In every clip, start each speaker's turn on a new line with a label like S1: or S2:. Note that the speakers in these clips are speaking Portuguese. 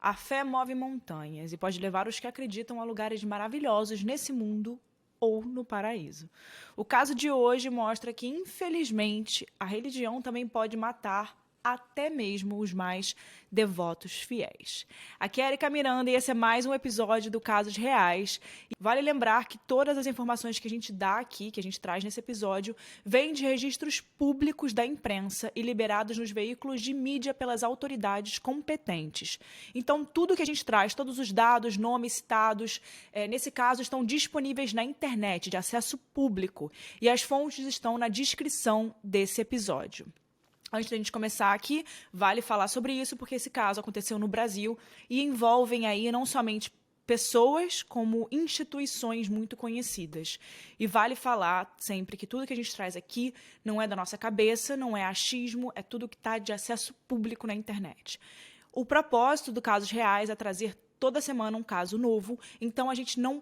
S1: A fé move montanhas e pode levar os que acreditam a lugares maravilhosos nesse mundo ou no paraíso. O caso de hoje mostra que, infelizmente, a religião também pode matar até mesmo os mais devotos fiéis. Aqui é Erika Miranda e esse é mais um episódio do Casos Reais. E vale lembrar que todas as informações que a gente dá aqui, que a gente traz nesse episódio, vêm de registros públicos da imprensa e liberados nos veículos de mídia pelas autoridades competentes. Então, tudo que a gente traz, todos os dados, nomes citados, nesse caso, estão disponíveis na internet, de acesso público, e as fontes estão na descrição desse episódio. Antes da gente começar aqui, vale falar sobre isso, porque esse caso aconteceu no Brasil e envolvem aí não somente pessoas, como instituições muito conhecidas. E vale falar sempre que tudo que a gente traz aqui não é da nossa cabeça, não é achismo, é tudo que está de acesso público na internet. O propósito do Casos Reais é trazer toda semana um caso novo, então a gente não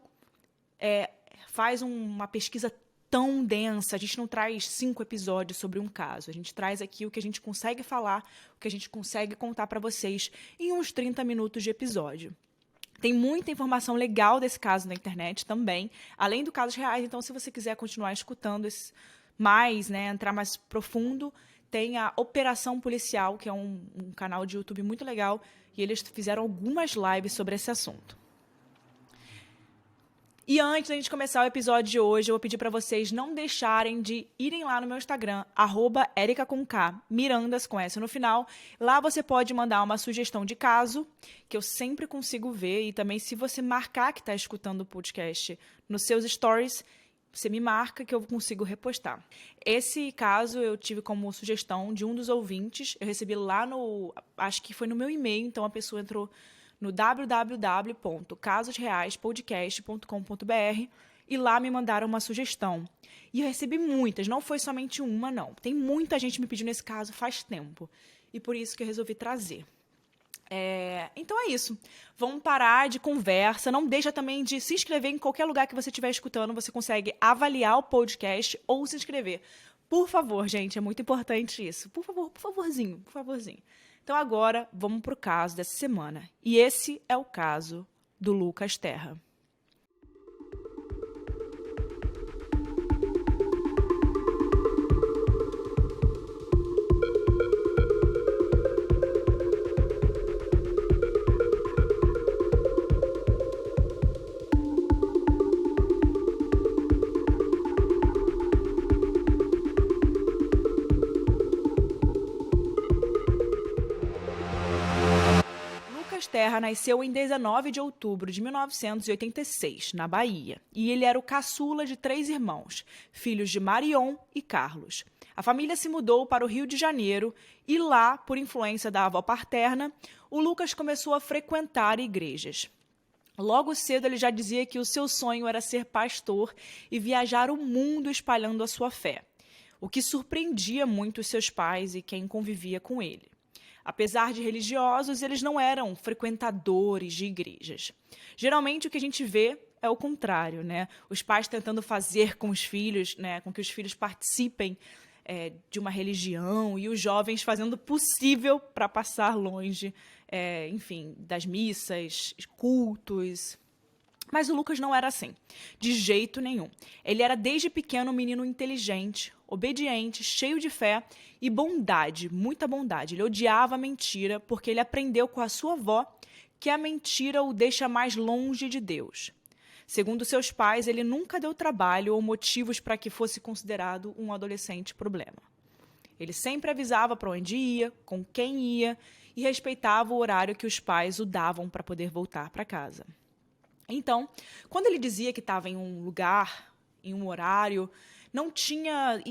S1: faz uma pesquisa tão densa, a gente não traz 5 episódios sobre um caso, a gente traz aqui o que a gente consegue falar, o que a gente consegue contar para vocês em uns 30 minutos de episódio. Tem muita informação legal desse caso na internet também, além do Casos Reais, então se você quiser continuar escutando mais, entrar mais profundo, tem a Operação Policial, que é um canal de YouTube muito legal, e eles fizeram algumas lives sobre esse assunto. E antes da gente começar o episódio de hoje, eu vou pedir para vocês não deixarem de irem lá no meu Instagram, @erica_com_k, Mirandas com S no final. Lá você pode mandar uma sugestão de caso, que eu sempre consigo ver. E também, se você marcar que está escutando o podcast nos seus stories, você me marca que eu consigo repostar. Esse caso eu tive como sugestão de um dos ouvintes. Eu recebi lá acho que foi no meu e-mail, então a pessoa entrou no www.casosreaispodcast.com.br e lá me mandaram uma sugestão. E eu recebi muitas, não foi somente uma, não. Tem muita gente me pedindo esse caso faz tempo. E por isso que eu resolvi trazer. Então é isso. Vamos parar de conversa. Não deixa também de se inscrever em qualquer lugar que você estiver escutando. Você consegue avaliar o podcast ou se inscrever. Por favor, gente, é muito importante isso. Por favor, por favorzinho, por favorzinho. Então agora vamos para o caso dessa semana. E esse é o caso do Lucas Terra. Terra nasceu em 19 de outubro de 1986, na Bahia, e ele era o caçula de 3 irmãos, filhos de Marion e Carlos. A família se mudou para o Rio de Janeiro e lá, por influência da avó paterna, o Lucas começou a frequentar igrejas. Logo cedo ele já dizia que o seu sonho era ser pastor e viajar o mundo espalhando a sua fé, o que surpreendia muito os seus pais e quem convivia com ele. Apesar de religiosos, eles não eram frequentadores de igrejas. Geralmente, o que a gente vê é o contrário, Os pais tentando fazer com os filhos, com que os filhos participem de uma religião e os jovens fazendo o possível para passar longe, das missas, cultos. Mas o Lucas não era assim, de jeito nenhum. Ele era desde pequeno um menino inteligente, obediente, cheio de fé e bondade, muita bondade. Ele odiava a mentira porque ele aprendeu com a sua avó que a mentira o deixa mais longe de Deus. Segundo seus pais, ele nunca deu trabalho ou motivos para que fosse considerado um adolescente problema. Ele sempre avisava para onde ia, com quem ia e respeitava o horário que os pais o davam para poder voltar para casa. Então, quando ele dizia que estava em um lugar, em um horário, não tinha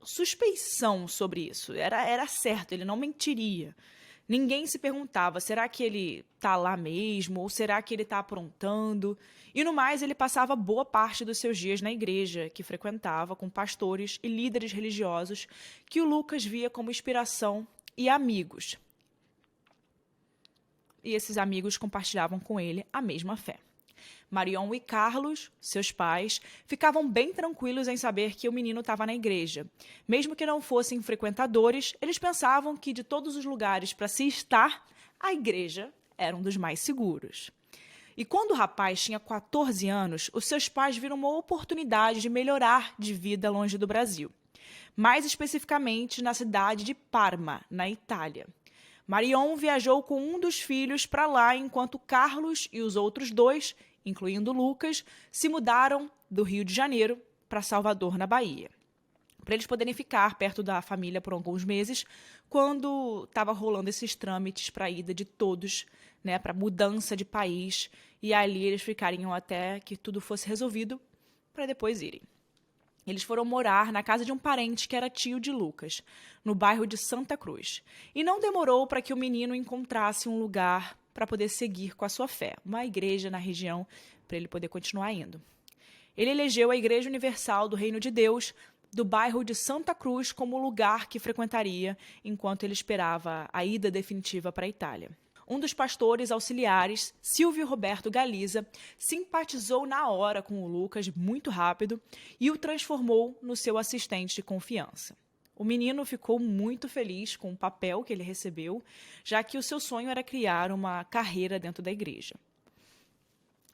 S1: suspeição sobre isso. Era certo, ele não mentiria. Ninguém se perguntava, será que ele está lá mesmo? Ou será que ele está aprontando? E no mais, ele passava boa parte dos seus dias na igreja, que frequentava com pastores e líderes religiosos que o Lucas via como inspiração e amigos. E esses amigos compartilhavam com ele a mesma fé. Marion e Carlos, seus pais, ficavam bem tranquilos em saber que o menino estava na igreja. Mesmo que não fossem frequentadores, eles pensavam que de todos os lugares para se estar, a igreja era um dos mais seguros. E quando o rapaz tinha 14 anos, os seus pais viram uma oportunidade de melhorar de vida longe do Brasil. Mais especificamente na cidade de Parma, na Itália. Marion viajou com um dos filhos para lá, enquanto Carlos e os outros dois, incluindo Lucas, se mudaram do Rio de Janeiro para Salvador, na Bahia, para eles poderem ficar perto da família por alguns meses, quando estava rolando esses trâmites para a ida de todos, né, para mudança de país, e ali eles ficariam até que tudo fosse resolvido, para depois irem. Eles foram morar na casa de um parente que era tio de Lucas, no bairro de Santa Cruz. E não demorou para que o menino encontrasse um lugar para poder seguir com a sua fé, uma igreja na região, para ele poder continuar indo. Ele elegeu a Igreja Universal do Reino de Deus, do bairro de Santa Cruz, como lugar que frequentaria enquanto ele esperava a ida definitiva para a Itália. Um dos pastores auxiliares, Silvio Roberto Galiza, simpatizou na hora com o Lucas muito rápido e o transformou no seu assistente de confiança. O menino ficou muito feliz com o papel que ele recebeu, já que o seu sonho era criar uma carreira dentro da igreja.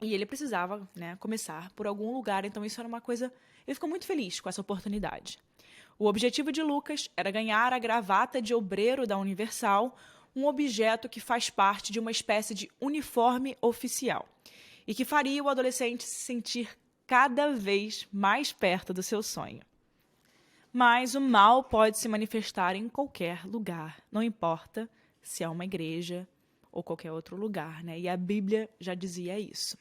S1: E ele precisava, né, começar por algum lugar, então isso era uma coisa... Ele ficou muito feliz com essa oportunidade. O objetivo de Lucas era ganhar a gravata de obreiro da Universal, um objeto que faz parte de uma espécie de uniforme oficial e que faria o adolescente se sentir cada vez mais perto do seu sonho. Mas o mal pode se manifestar em qualquer lugar, não importa se é uma igreja ou qualquer outro lugar, né? E a Bíblia já dizia isso.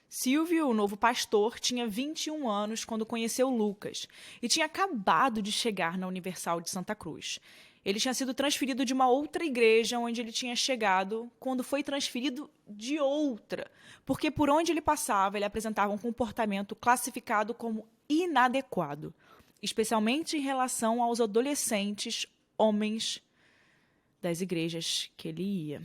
S1: Silvio, o novo pastor, tinha 21 anos quando conheceu Lucas e tinha acabado de chegar na Universal de Santa Cruz. Ele tinha sido transferido de uma outra igreja onde ele tinha chegado quando foi transferido de outra, porque por onde ele passava ele apresentava um comportamento classificado como inadequado, especialmente em relação aos adolescentes homens das igrejas que ele ia.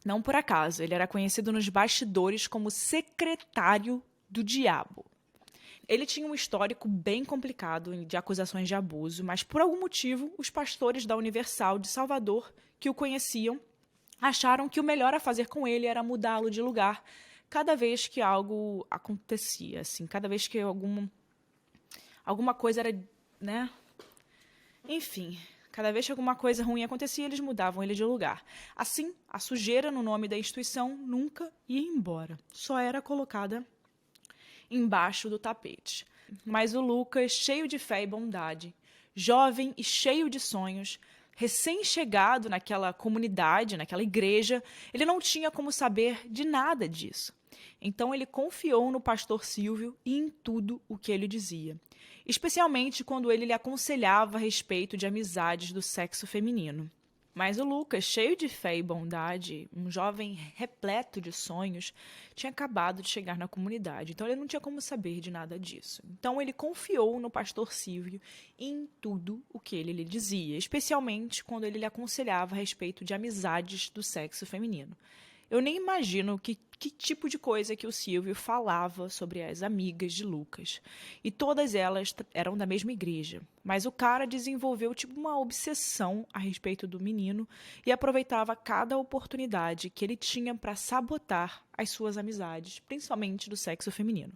S1: Não por acaso, ele era conhecido nos bastidores como secretário do diabo. Ele tinha um histórico bem complicado de acusações de abuso, mas por algum motivo, os pastores da Universal de Salvador, que o conheciam, acharam que o melhor a fazer com ele era mudá-lo de lugar cada vez que algo acontecia, assim, cada vez que alguma coisa era, né? Enfim, cada vez que alguma coisa ruim acontecia, eles mudavam ele de lugar. Assim, a sujeira no nome da instituição nunca ia embora, só era colocada embaixo do tapete. Mas o Lucas, cheio de fé e bondade, jovem e cheio de sonhos, recém-chegado naquela comunidade, naquela igreja, ele não tinha como saber de nada disso. Então ele confiou no pastor Silvio e em tudo o que ele dizia, especialmente quando ele lhe aconselhava a respeito de amizades do sexo feminino. Mas o Lucas, cheio de fé e bondade, um jovem repleto de sonhos, tinha acabado de chegar na comunidade, então ele não tinha como saber de nada disso. Então ele confiou no pastor Silvio em tudo o que ele lhe dizia, especialmente quando ele lhe aconselhava a respeito de amizades do sexo feminino. Eu nem imagino que tipo de coisa que o Silvio falava sobre as amigas de Lucas. E todas elas eram da mesma igreja. Mas o cara desenvolveu tipo uma obsessão a respeito do menino e aproveitava cada oportunidade que ele tinha para sabotar as suas amizades, principalmente do sexo feminino.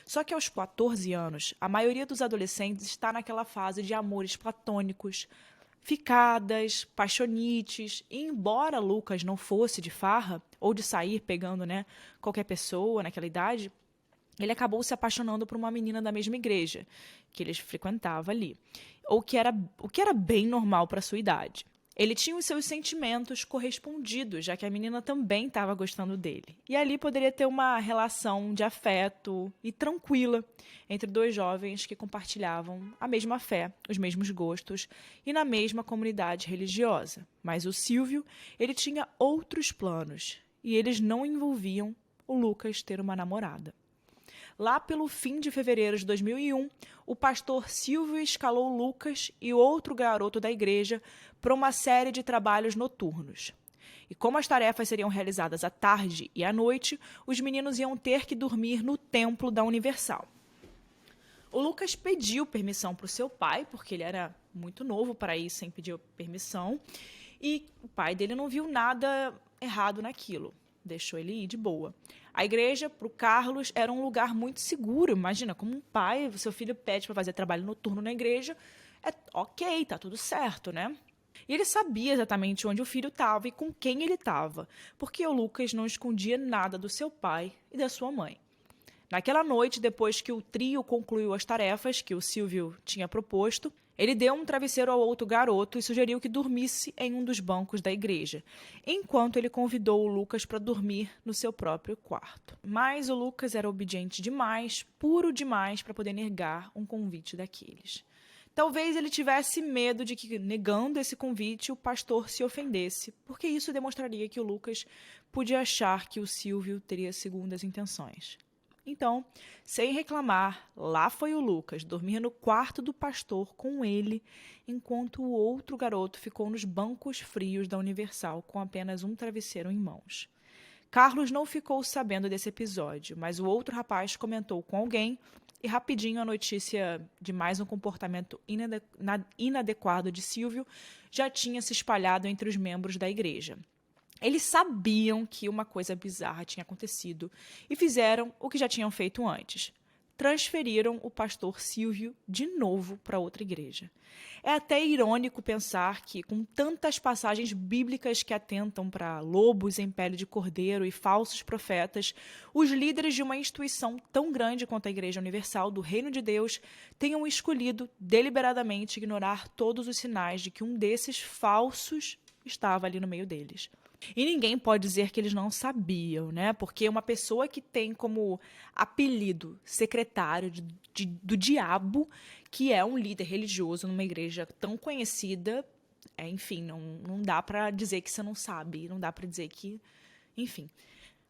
S1: Só que aos 14 anos, a maioria dos adolescentes está naquela fase de amores platônicos, ficadas, paixonites, e embora Lucas não fosse de farra, ou de sair pegando, né, qualquer pessoa naquela idade, ele acabou se apaixonando por uma menina da mesma igreja, que ele frequentava ali, o que era bem normal para a sua idade. Ele tinha os seus sentimentos correspondidos, já que a menina também estava gostando dele. E ali poderia ter uma relação de afeto e tranquila entre dois jovens que compartilhavam a mesma fé, os mesmos gostos e na mesma comunidade religiosa. Mas o Silvio, ele tinha outros planos e eles não envolviam o Lucas ter uma namorada. Lá pelo fim de fevereiro de 2001, o pastor Silvio escalou Lucas e outro garoto da igreja para uma série de trabalhos noturnos. E como as tarefas seriam realizadas à tarde e à noite, os meninos iam ter que dormir no templo da Universal. O Lucas pediu permissão para o seu pai, porque ele era muito novo para ir sem pedir permissão, e o pai dele não viu nada errado naquilo. Deixou ele ir de boa. A igreja, para o Carlos, era um lugar muito seguro. Imagina, como um pai, seu filho pede para fazer trabalho noturno na igreja, é ok, tá tudo certo, né? E ele sabia exatamente onde o filho estava e com quem ele estava, porque o Lucas não escondia nada do seu pai e da sua mãe. Naquela noite, depois que o trio concluiu as tarefas que o Silvio tinha proposto, ele deu um travesseiro ao outro garoto e sugeriu que dormisse em um dos bancos da igreja, enquanto ele convidou o Lucas para dormir no seu próprio quarto. Mas o Lucas era obediente demais, puro demais, para poder negar um convite daqueles. Talvez ele tivesse medo de que, negando esse convite, o pastor se ofendesse, porque isso demonstraria que o Lucas podia achar que o Silvio teria segundas intenções. Então, sem reclamar, lá foi o Lucas dormir no quarto do pastor com ele, enquanto o outro garoto ficou nos bancos frios da Universal com apenas um travesseiro em mãos. Carlos não ficou sabendo desse episódio, mas o outro rapaz comentou com alguém e rapidinho a notícia de mais um comportamento inadequado de Silvio já tinha se espalhado entre os membros da igreja. Eles sabiam que uma coisa bizarra tinha acontecido e fizeram o que já tinham feito antes. Transferiram o pastor Silvio de novo para outra igreja. É até irônico pensar que, com tantas passagens bíblicas que atentam para lobos em pele de cordeiro e falsos profetas, os líderes de uma instituição tão grande quanto a Igreja Universal do Reino de Deus tenham escolhido deliberadamente ignorar todos os sinais de que um desses falsos estava ali no meio deles. E ninguém pode dizer que eles não sabiam, né? Porque uma pessoa que tem como apelido secretário do diabo, que é um líder religioso numa igreja tão conhecida, enfim, não dá para dizer que você não sabe, não dá para dizer que... Enfim.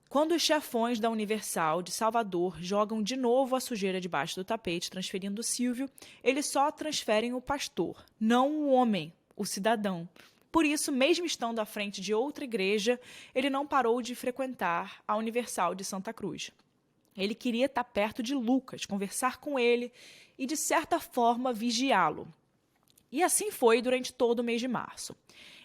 S1: Quando os chefões da Universal de Salvador jogam de novo a sujeira debaixo do tapete, transferindo o Silvio, eles só transferem o pastor, não o homem, o cidadão. Por isso, mesmo estando à frente de outra igreja, ele não parou de frequentar a Universal de Santa Cruz. Ele queria estar perto de Lucas, conversar com ele e, de certa forma, vigiá-lo. E assim foi durante todo o mês de março.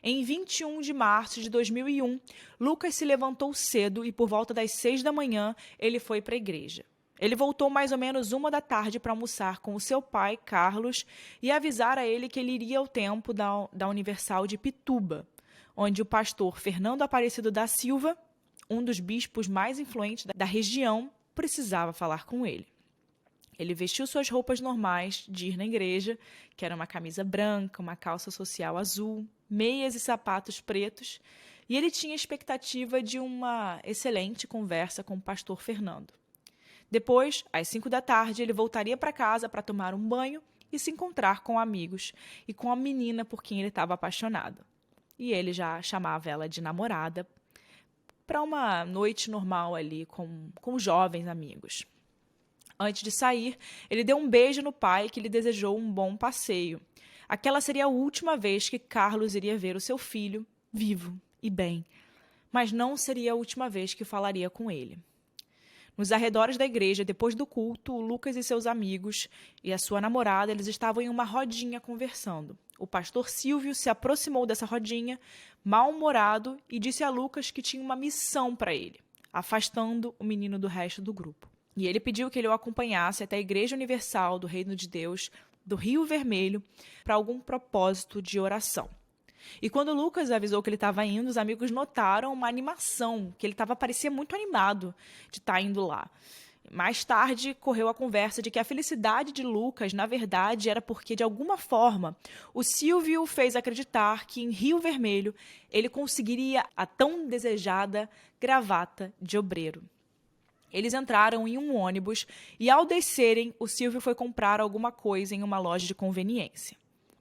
S1: Em 21 de março de 2001, Lucas se levantou cedo e, por volta das 6 da manhã, ele foi para a igreja. Ele voltou mais ou menos 1 da tarde para almoçar com o seu pai, Carlos, e avisar a ele que ele iria ao templo da Universal de Pituba, onde o pastor Fernando Aparecido da Silva, um dos bispos mais influentes da região, precisava falar com ele. Ele vestiu suas roupas normais de ir na igreja, que era uma camisa branca, uma calça social azul, meias e sapatos pretos, e ele tinha expectativa de uma excelente conversa com o pastor Fernando. Depois, às 5 da tarde, ele voltaria para casa para tomar um banho e se encontrar com amigos e com a menina por quem ele estava apaixonado. E ele já chamava ela de namorada para uma noite normal ali com jovens amigos. Antes de sair, ele deu um beijo no pai que lhe desejou um bom passeio. Aquela seria a última vez que Carlos iria ver o seu filho vivo e bem, mas não seria a última vez que falaria com ele. Nos arredores da igreja, depois do culto, Lucas e seus amigos e a sua namorada, eles estavam em uma rodinha conversando. O pastor Silvio se aproximou dessa rodinha, mal-humorado, e disse a Lucas que tinha uma missão para ele, afastando o menino do resto do grupo. E ele pediu que ele o acompanhasse até a Igreja Universal do Reino de Deus, do Rio Vermelho, para algum propósito de oração. E quando Lucas avisou que ele estava indo, os amigos notaram uma animação, que ele parecia muito animado de estar indo lá. Mais tarde, correu a conversa de que a felicidade de Lucas, na verdade, era porque, de alguma forma, o Silvio o fez acreditar que, em Rio Vermelho, ele conseguiria a tão desejada gravata de obreiro. Eles entraram em um ônibus e, ao descerem, o Silvio foi comprar alguma coisa em uma loja de conveniência.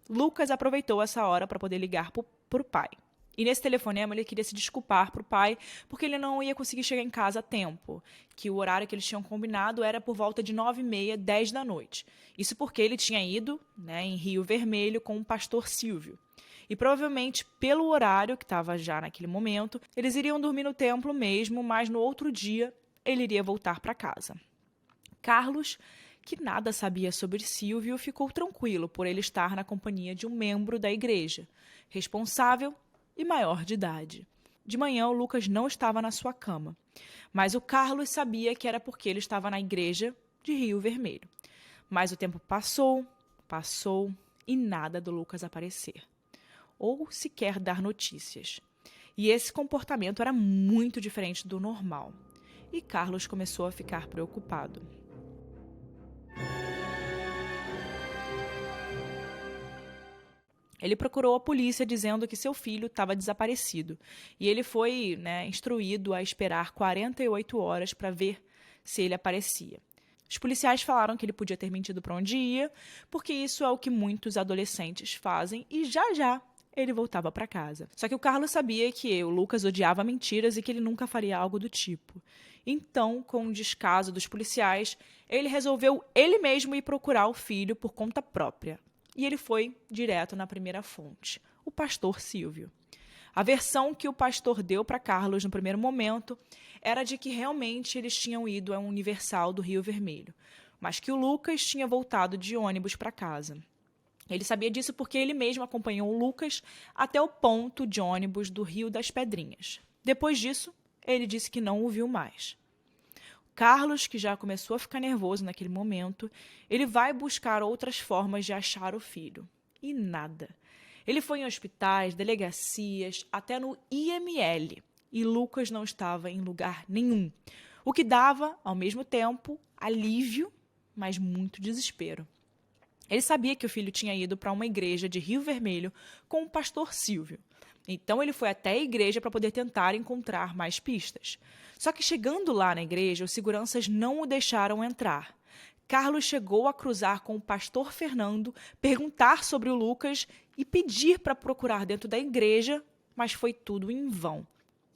S1: Lucas aproveitou essa hora para poder ligar para o pai. E nesse telefonema ele queria se desculpar para o pai porque ele não ia conseguir chegar em casa a tempo, que o horário que eles tinham combinado era por volta de 9h30, 10 da noite. Isso porque ele tinha ido, em Rio Vermelho com o pastor Silvio. E provavelmente, pelo horário que estava já naquele momento, eles iriam dormir no templo mesmo, mas no outro dia ele iria voltar para casa. Carlos, que nada sabia sobre Silvio, ficou tranquilo por ele estar na companhia de um membro da igreja, responsável e maior de idade. De manhã, o Lucas não estava na sua cama, mas o Carlos sabia que era porque ele estava na igreja de Rio Vermelho. Mas o tempo passou, passou e nada do Lucas aparecer, ou sequer dar notícias. E esse comportamento era muito diferente do normal. E Carlos começou a ficar preocupado. Ele procurou a polícia dizendo que seu filho estava desaparecido. E ele foi, instruído a esperar 48 horas para ver se ele aparecia. Os policiais falaram que ele podia ter mentido para onde ia, porque isso é o que muitos adolescentes fazem, e já já ele voltava para casa. Só que o Carlos sabia que o Lucas odiava mentiras e que ele nunca faria algo do tipo. Então, com o descaso dos policiais, ele resolveu ele mesmo ir procurar o filho por conta própria. E ele foi direto na primeira fonte, o pastor Silvio. A versão que o pastor deu para Carlos no primeiro momento era de que realmente eles tinham ido a um Universal do Rio Vermelho, mas que o Lucas tinha voltado de ônibus para casa. Ele sabia disso porque ele mesmo acompanhou o Lucas até o ponto de ônibus do Rio das Pedrinhas. Depois disso, ele disse que não o viu mais. Carlos, que já começou a ficar nervoso naquele momento, ele vai buscar outras formas de achar o filho. E nada. Ele foi em hospitais, delegacias, até no IML. E Lucas não estava em lugar nenhum. O que dava, ao mesmo tempo, alívio, mas muito desespero. Ele sabia que o filho tinha ido para uma igreja de Rio Vermelho com o pastor Silvio. Então ele foi até a igreja para poder tentar encontrar mais pistas. Só que chegando lá na igreja, os seguranças não o deixaram entrar. Carlos chegou a cruzar com o pastor Fernando, perguntar sobre o Lucas e pedir para procurar dentro da igreja, mas foi tudo em vão.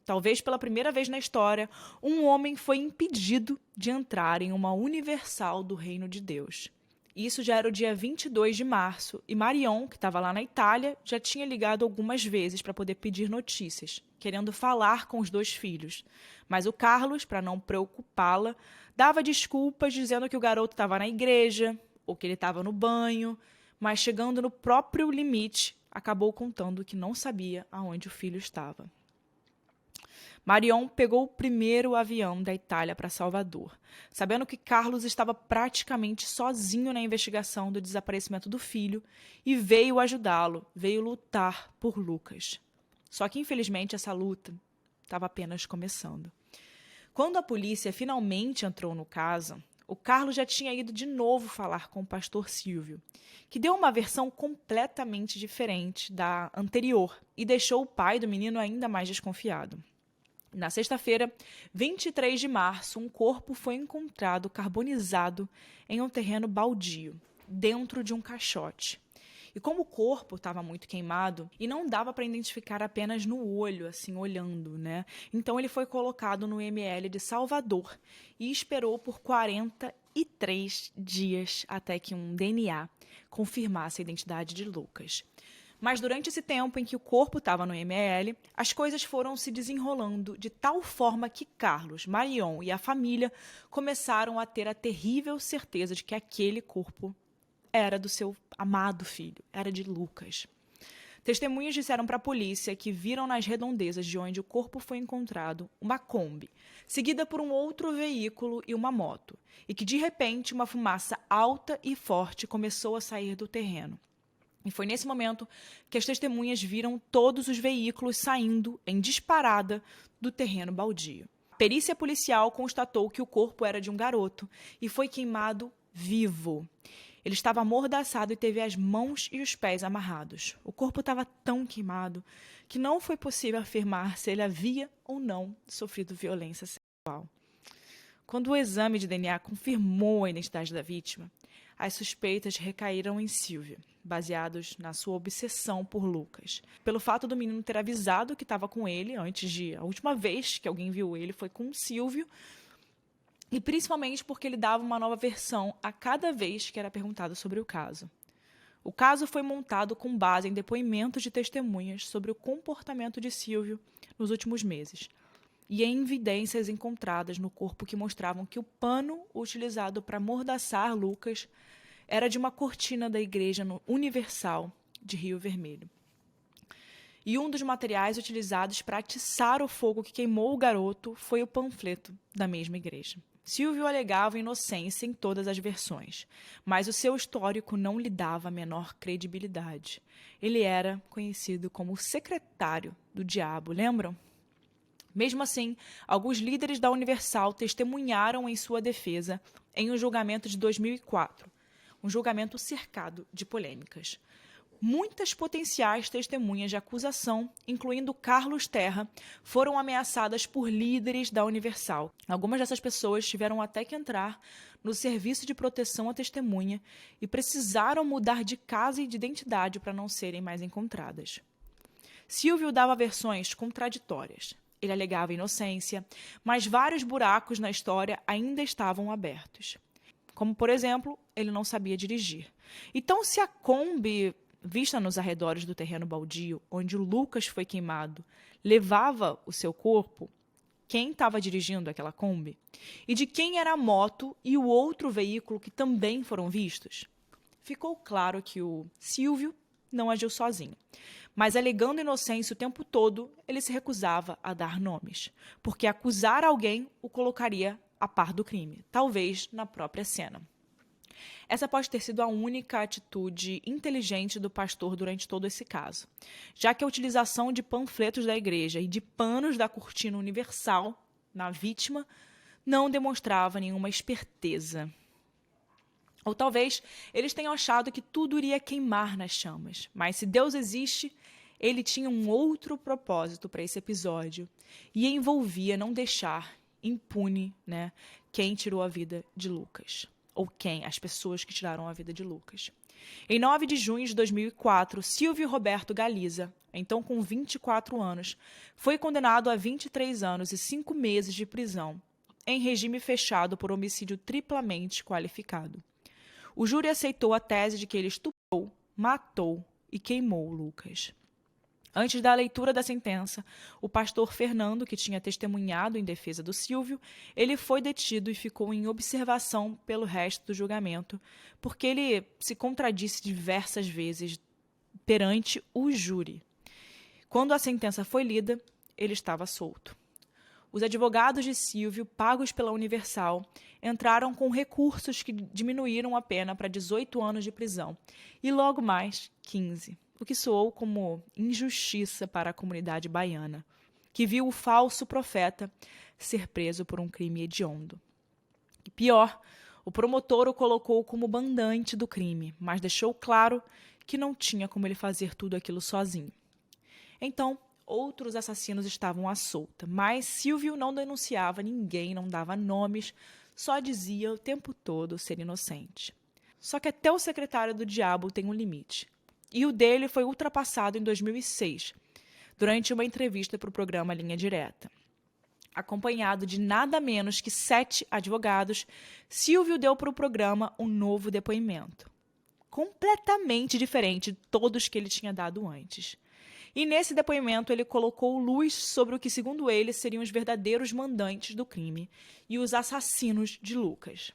S1: Talvez pela primeira vez na história, um homem foi impedido de entrar em uma universal do reino de Deus. Isso já era o dia 22 de março e Marion, que estava lá na Itália, já tinha ligado algumas vezes para poder pedir notícias, querendo falar com os dois filhos. Mas o Carlos, para não preocupá-la, dava desculpas dizendo que o garoto estava na igreja ou que ele estava no banho, mas chegando no próprio limite, acabou contando que não sabia aonde o filho estava. Marion pegou o primeiro avião da Itália para Salvador, sabendo que Carlos estava praticamente sozinho na investigação do desaparecimento do filho e veio ajudá-lo, veio lutar por Lucas. Só que, infelizmente, essa luta estava apenas começando. Quando a polícia finalmente entrou no caso, o Carlos já tinha ido de novo falar com o pastor Silvio, que deu uma versão completamente diferente da anterior e deixou o pai do menino ainda mais desconfiado. Na sexta-feira, 23 de março, um corpo foi encontrado carbonizado em um terreno baldio, dentro de um caixote. E como o corpo estava muito queimado, e não dava para identificar apenas no olho, assim, olhando, né? Então ele foi colocado no IML de Salvador e esperou por 43 dias até que um DNA confirmasse a identidade de Lucas. Mas durante esse tempo em que o corpo estava no IML, as coisas foram se desenrolando de tal forma que Carlos, Marion e a família começaram a ter a terrível certeza de que aquele corpo era do seu amado filho, era de Lucas. Testemunhas disseram para a polícia que viram nas redondezas de onde o corpo foi encontrado uma Kombi, seguida por um outro veículo e uma moto, e que de repente uma fumaça alta e forte começou a sair do terreno. E foi nesse momento que as testemunhas viram todos os veículos saindo em disparada do terreno baldio. A perícia policial constatou que o corpo era de um garoto e foi queimado vivo. Ele estava amordaçado e teve as mãos e os pés amarrados. O corpo estava tão queimado que não foi possível afirmar se ele havia ou não sofrido violência sexual. Quando o exame de DNA confirmou a identidade da vítima, as suspeitas recaíram em Silvio, baseados na sua obsessão por Lucas. Pelo fato do menino ter avisado que estava com ele antes de... A última vez que alguém viu ele foi com o Silvio, e principalmente porque ele dava uma nova versão a cada vez que era perguntado sobre o caso. O caso foi montado com base em depoimentos de testemunhas sobre o comportamento de Silvio nos últimos meses e em evidências encontradas no corpo que mostravam que o pano utilizado para amordaçar Lucas era de uma cortina da Igreja Universal de Rio Vermelho. E um dos materiais utilizados para atiçar o fogo que queimou o garoto foi o panfleto da mesma igreja. Silvio alegava inocência em todas as versões, mas o seu histórico não lhe dava a menor credibilidade. Ele era conhecido como o secretário do diabo, lembram? Mesmo assim, alguns líderes da Universal testemunharam em sua defesa em um julgamento de 2004, um julgamento cercado de polêmicas. Muitas potenciais testemunhas de acusação, incluindo Carlos Terra, foram ameaçadas por líderes da Universal. Algumas dessas pessoas tiveram até que entrar no serviço de proteção à testemunha e precisaram mudar de casa e de identidade para não serem mais encontradas. Silvio dava versões contraditórias. Ele alegava inocência, mas vários buracos na história ainda estavam abertos. Como, por exemplo, ele não sabia dirigir. Então, se a Kombi vista nos arredores do terreno baldio, onde o Lucas foi queimado, levava o seu corpo, quem estava dirigindo aquela Kombi? E de quem era a moto e o outro veículo que também foram vistos? Ficou claro que o Silvio não agiu sozinho. Mas, alegando inocência o tempo todo, ele se recusava a dar nomes, porque acusar alguém o colocaria a par do crime, talvez na própria cena. Essa pode ter sido a única atitude inteligente do pastor durante todo esse caso, já que a utilização de panfletos da igreja e de panos da cortina universal na vítima não demonstrava nenhuma esperteza. Ou talvez eles tenham achado que tudo iria queimar nas chamas, mas se Deus existe, ele tinha um outro propósito para esse episódio e envolvia não deixar impune, quem tirou a vida de Lucas. Ou as pessoas que tiraram a vida de Lucas. Em 9 de junho de 2004, Silvio Roberto Galiza, então com 24 anos, foi condenado a 23 anos e 5 meses de prisão, em regime fechado por homicídio triplamente qualificado. O júri aceitou a tese de que ele estuprou, matou e queimou Lucas. Antes da leitura da sentença, o pastor Fernando, que tinha testemunhado em defesa do Silvio, ele foi detido e ficou em observação pelo resto do julgamento, porque ele se contradisse diversas vezes perante o júri. Quando a sentença foi lida, ele estava solto. Os advogados de Silvio, pagos pela Universal, entraram com recursos que diminuíram a pena para 18 anos de prisão e logo mais 15. O que soou como injustiça para a comunidade baiana, que viu o falso profeta ser preso por um crime hediondo. E pior, o promotor o colocou como mandante do crime, mas deixou claro que não tinha como ele fazer tudo aquilo sozinho. Então, outros assassinos estavam à solta, mas Silvio não denunciava ninguém, não dava nomes, só dizia o tempo todo ser inocente. Só que até o secretário do diabo tem um limite. E o dele foi ultrapassado em 2006, durante uma entrevista para o programa Linha Direta. Acompanhado de nada menos que 7 advogados, Silvio deu para o programa um novo depoimento, completamente diferente de todos que ele tinha dado antes. E nesse depoimento ele colocou luz sobre o que, segundo ele, seriam os verdadeiros mandantes do crime e os assassinos de Lucas.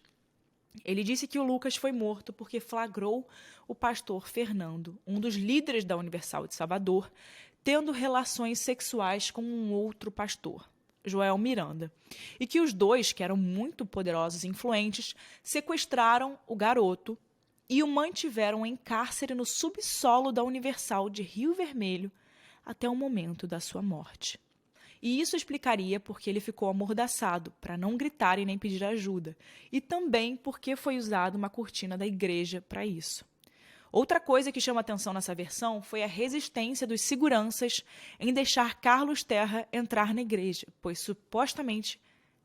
S1: Ele disse que o Lucas foi morto porque flagrou o pastor Fernando, um dos líderes da Universal de Salvador, tendo relações sexuais com um outro pastor, Joel Miranda, e que os dois, que eram muito poderosos e influentes, sequestraram o garoto e o mantiveram em cárcere no subsolo da Universal de Rio Vermelho até o momento da sua morte. E isso explicaria porque ele ficou amordaçado, para não gritar e nem pedir ajuda, e também porque foi usada uma cortina da igreja para isso. Outra coisa que chama atenção nessa versão foi a resistência dos seguranças em deixar Carlos Terra entrar na igreja, pois supostamente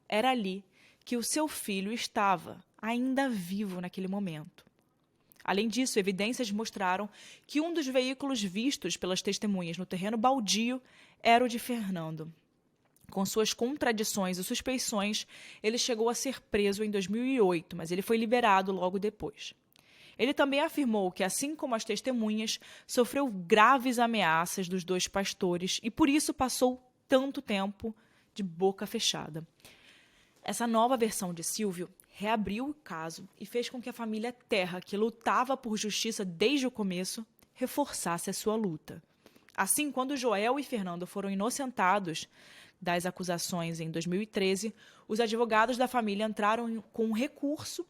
S1: era ali que o seu filho estava, ainda vivo naquele momento. Além disso, evidências mostraram que um dos veículos vistos pelas testemunhas no terreno baldio era o de Fernando. Com suas contradições e suspeições, ele chegou a ser preso em 2008, mas ele foi liberado logo depois. Ele também afirmou que, assim como as testemunhas, sofreu graves ameaças dos dois pastores e, por isso, passou tanto tempo de boca fechada. Essa nova versão de Silvio reabriu o caso e fez com que a família Terra, que lutava por justiça desde o começo, reforçasse a sua luta. Assim, quando Joel e Fernando foram inocentados das acusações em 2013, os advogados da família entraram com um recurso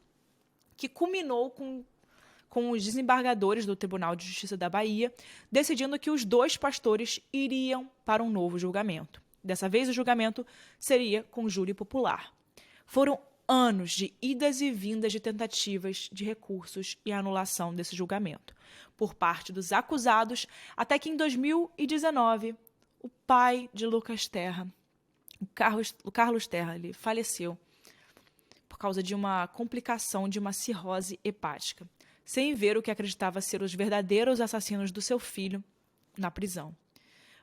S1: que culminou com os desembargadores do Tribunal de Justiça da Bahia, decidindo que os dois pastores iriam para um novo julgamento. Dessa vez, o julgamento seria com júri popular. Foram anos de idas e vindas de tentativas de recursos e anulação desse julgamento por parte dos acusados, até que em 2019, o pai de Lucas Terra, o Carlos Terra, ele faleceu por causa de uma complicação de uma cirrose hepática, sem ver o que acreditava ser os verdadeiros assassinos do seu filho na prisão.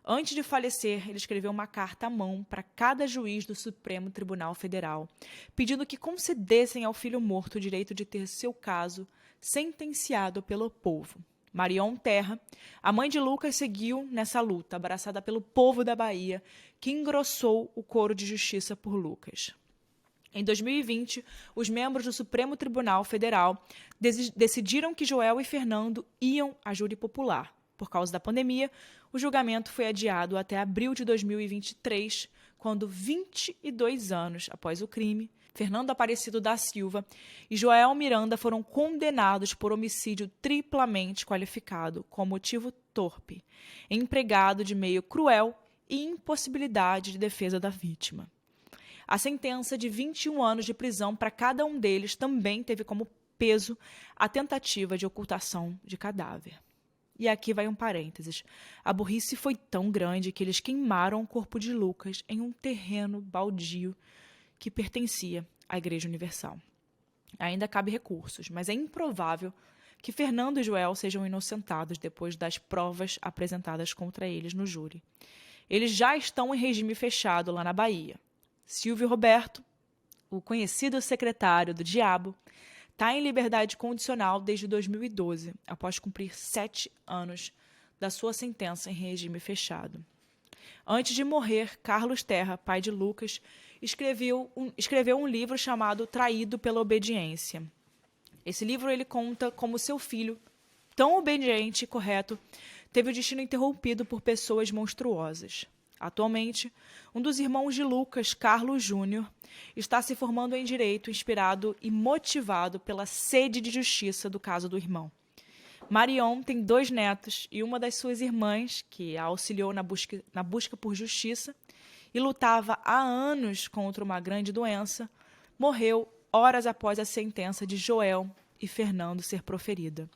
S1: Antes de falecer, ele escreveu uma carta à mão para cada juiz do Supremo Tribunal Federal, pedindo que concedessem ao filho morto o direito de ter seu caso sentenciado pelo povo. Marion Terra, a mãe de Lucas, seguiu nessa luta, abraçada pelo povo da Bahia, que engrossou o coro de justiça por Lucas. Em 2020, os membros do Supremo Tribunal Federal decidiram que Joel e Fernando iam a júri popular. Por causa da pandemia, o julgamento foi adiado até abril de 2023, quando, 22 anos após o crime, Fernando Aparecido da Silva e Joel Miranda foram condenados por homicídio triplamente qualificado com motivo torpe, empregado de meio cruel e impossibilidade de defesa da vítima. A sentença de 21 anos de prisão para cada um deles também teve como peso a tentativa de ocultação de cadáver. E aqui vai um parênteses. A burrice foi tão grande que eles queimaram o corpo de Lucas em um terreno baldio que pertencia à Igreja Universal. Ainda cabe recursos, mas é improvável que Fernando e Joel sejam inocentados depois das provas apresentadas contra eles no júri. Eles já estão em regime fechado lá na Bahia. Silvio Roberto, o conhecido secretário do diabo, está em liberdade condicional desde 2012, após cumprir 7 anos da sua sentença em regime fechado. Antes de morrer, Carlos Terra, pai de Lucas, escreveu um livro chamado Traído pela Obediência. Esse livro ele conta como seu filho, tão obediente e correto, teve o destino interrompido por pessoas monstruosas. Atualmente, um dos irmãos de Lucas, Carlos Júnior, está se formando em direito, inspirado e motivado pela sede de justiça do caso do irmão. Marion tem 2 netos e uma das suas irmãs, que a auxiliou na busca por justiça e lutava há anos contra uma grande doença, morreu horas após a sentença de Joel e Fernando ser proferida.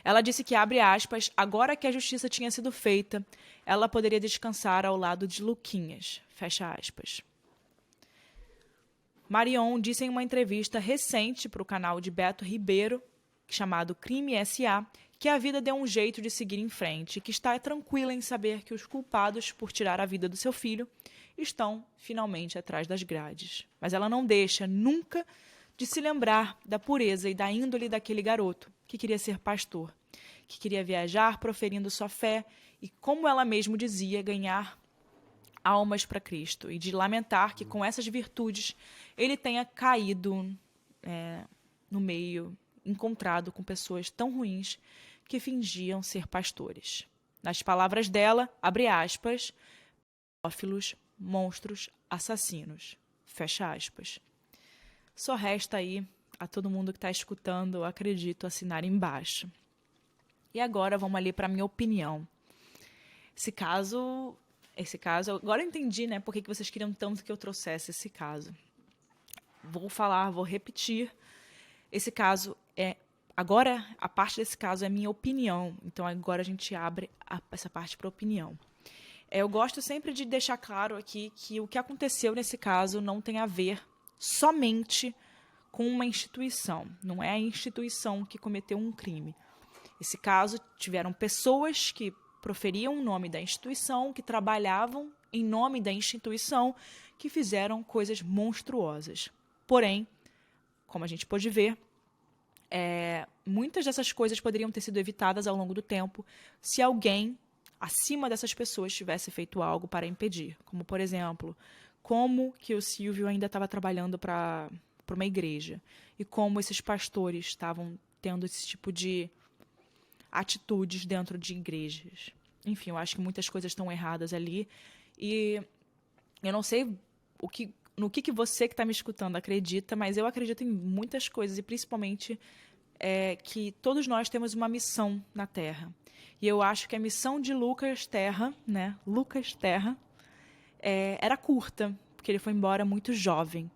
S1: Ela disse que, abre aspas, agora que a justiça tinha sido feita, ela poderia descansar ao lado de Luquinhas, fecha aspas. Marion disse em uma entrevista recente para o canal de Beto Ribeiro, chamado Crime S.A., que a vida deu um jeito de seguir em frente e que está tranquila em saber que os culpados por tirar a vida do seu filho estão finalmente atrás das grades. Mas ela não deixa nunca de se lembrar da pureza e da índole daquele garoto que queria ser pastor, que queria viajar proferindo sua fé e, como ela mesma dizia, ganhar almas para Cristo, e de lamentar que com essas virtudes ele tenha caído no meio, encontrado com pessoas tão ruins que fingiam ser pastores. Nas palavras dela, abre aspas, pedófilos, monstros, assassinos, fecha aspas. Só resta aí a todo mundo que está escutando, eu acredito, assinar embaixo. E agora vamos ali para a minha opinião. Esse caso, agora eu entendi, né, por que vocês queriam tanto que eu trouxesse esse caso. Vou repetir. Esse caso agora a parte desse caso é minha opinião, então agora a gente abre essa parte para opinião. Eu gosto sempre de deixar claro aqui que o que aconteceu nesse caso não tem a ver somente com uma instituição. Não é a instituição que cometeu um crime. Esse caso tiveram pessoas que proferiam o nome da instituição, que trabalhavam em nome da instituição, que fizeram coisas monstruosas. Porém, como a gente pôde ver, muitas dessas coisas poderiam ter sido evitadas ao longo do tempo se alguém acima dessas pessoas tivesse feito algo para impedir. Como, por exemplo, como que o Silvio ainda estava trabalhando para uma igreja e como esses pastores estavam tendo esse tipo de atitudes dentro de igrejas. enfim, eu acho que muitas coisas estão erradas ali. E eu não sei no que você que está me escutando acredita, mas eu acredito em muitas coisas, e principalmente que todos nós temos uma missão na Terra. E eu acho que a missão de Lucas Terra, né? Lucas Terra, era curta, porque ele foi embora muito jovem.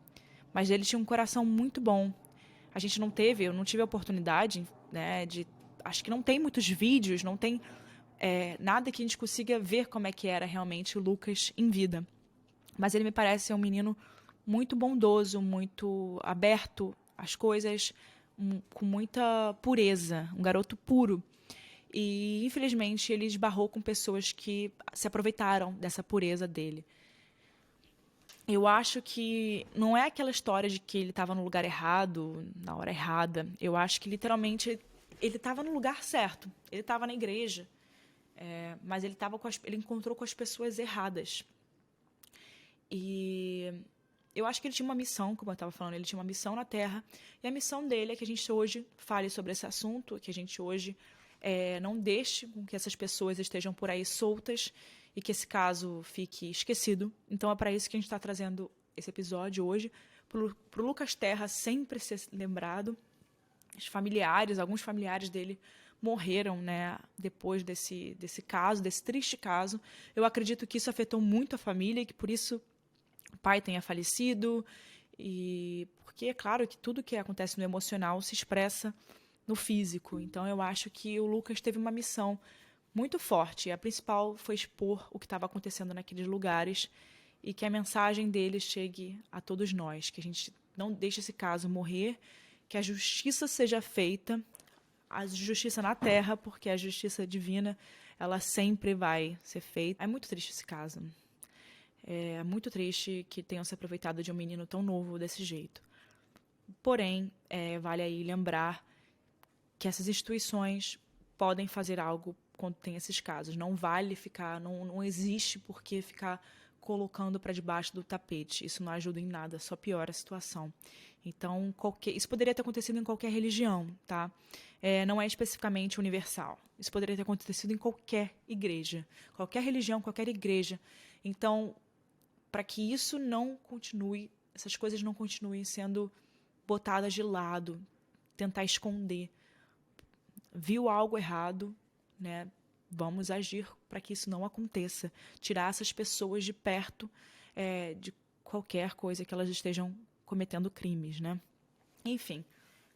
S1: Mas ele tinha um coração muito bom. Eu não tive a oportunidade, né, acho que não tem muitos vídeos, não tem nada que a gente consiga ver como é que era realmente o Lucas em vida. Mas ele me parece ser um menino muito bondoso, muito aberto às coisas, com muita pureza, um garoto puro. E, infelizmente, ele esbarrou com pessoas que se aproveitaram dessa pureza dele. Eu acho que não é aquela história de que ele estava no lugar errado, na hora errada. Eu acho que, literalmente, ele estava no lugar certo. Ele estava na igreja, mas ele encontrou com as pessoas erradas. E eu acho que ele tinha uma missão, como eu estava falando, ele tinha uma missão na Terra. E a missão dele é que a gente hoje fale sobre esse assunto, que a gente hoje não deixe com que essas pessoas estejam por aí soltas e que esse caso fique esquecido. Então é para isso que a gente está trazendo esse episódio hoje, para o Lucas Terra sempre ser lembrado. Alguns familiares dele morreram, né, depois desse caso, desse triste caso. Eu acredito que isso afetou muito a família e que por isso o pai tenha falecido. E porque é claro que tudo que acontece no emocional se expressa no físico. Então eu acho que o Lucas teve uma missão muito forte. A principal foi expor o que estava acontecendo naqueles lugares e que a mensagem dele chegue a todos nós, que a gente não deixe esse caso morrer, que a justiça seja feita, a justiça na Terra, porque a justiça divina, ela sempre vai ser feita. É muito triste esse caso. É muito triste que tenham se aproveitado de um menino tão novo desse jeito. Porém, vale aí lembrar que essas instituições podem fazer algo quando tem esses casos. Não vale ficar, não existe por que ficar colocando para debaixo do tapete. Isso não ajuda em nada, só piora a situação. Então, isso poderia ter acontecido em qualquer religião, tá? Não é especificamente universal. Isso poderia ter acontecido em qualquer igreja, qualquer religião, qualquer igreja. Então, para que isso não continue, essas coisas não continuem sendo botadas de lado, tentar esconder. Viu algo errado, né? Vamos agir para que isso não aconteça. Tirar essas pessoas de perto de qualquer coisa que elas estejam cometendo crimes, né? Enfim,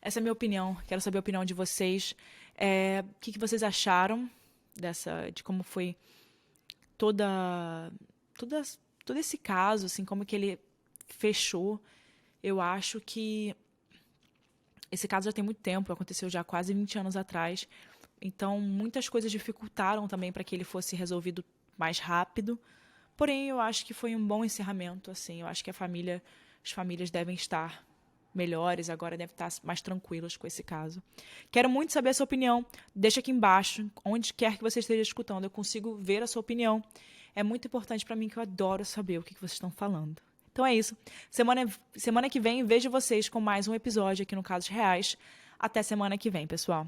S1: essa é a minha opinião. Quero saber a opinião de vocês. O que vocês acharam de como foi todo esse caso, assim, como que ele fechou. Eu acho que esse caso já tem muito tempo, aconteceu já há quase 20 anos atrás. Então, muitas coisas dificultaram também para que ele fosse resolvido mais rápido. Porém, eu acho que foi um bom encerramento, assim. Eu acho que as famílias devem estar melhores agora, devem estar mais tranquilas com esse caso. Quero muito saber a sua opinião. Deixa aqui embaixo, onde quer que você esteja escutando. Eu consigo ver a sua opinião. É muito importante para mim, que eu adoro saber o que vocês estão falando. Então é isso. Semana que vem vejo vocês com mais um episódio aqui no Casos Reais. Até semana que vem, pessoal.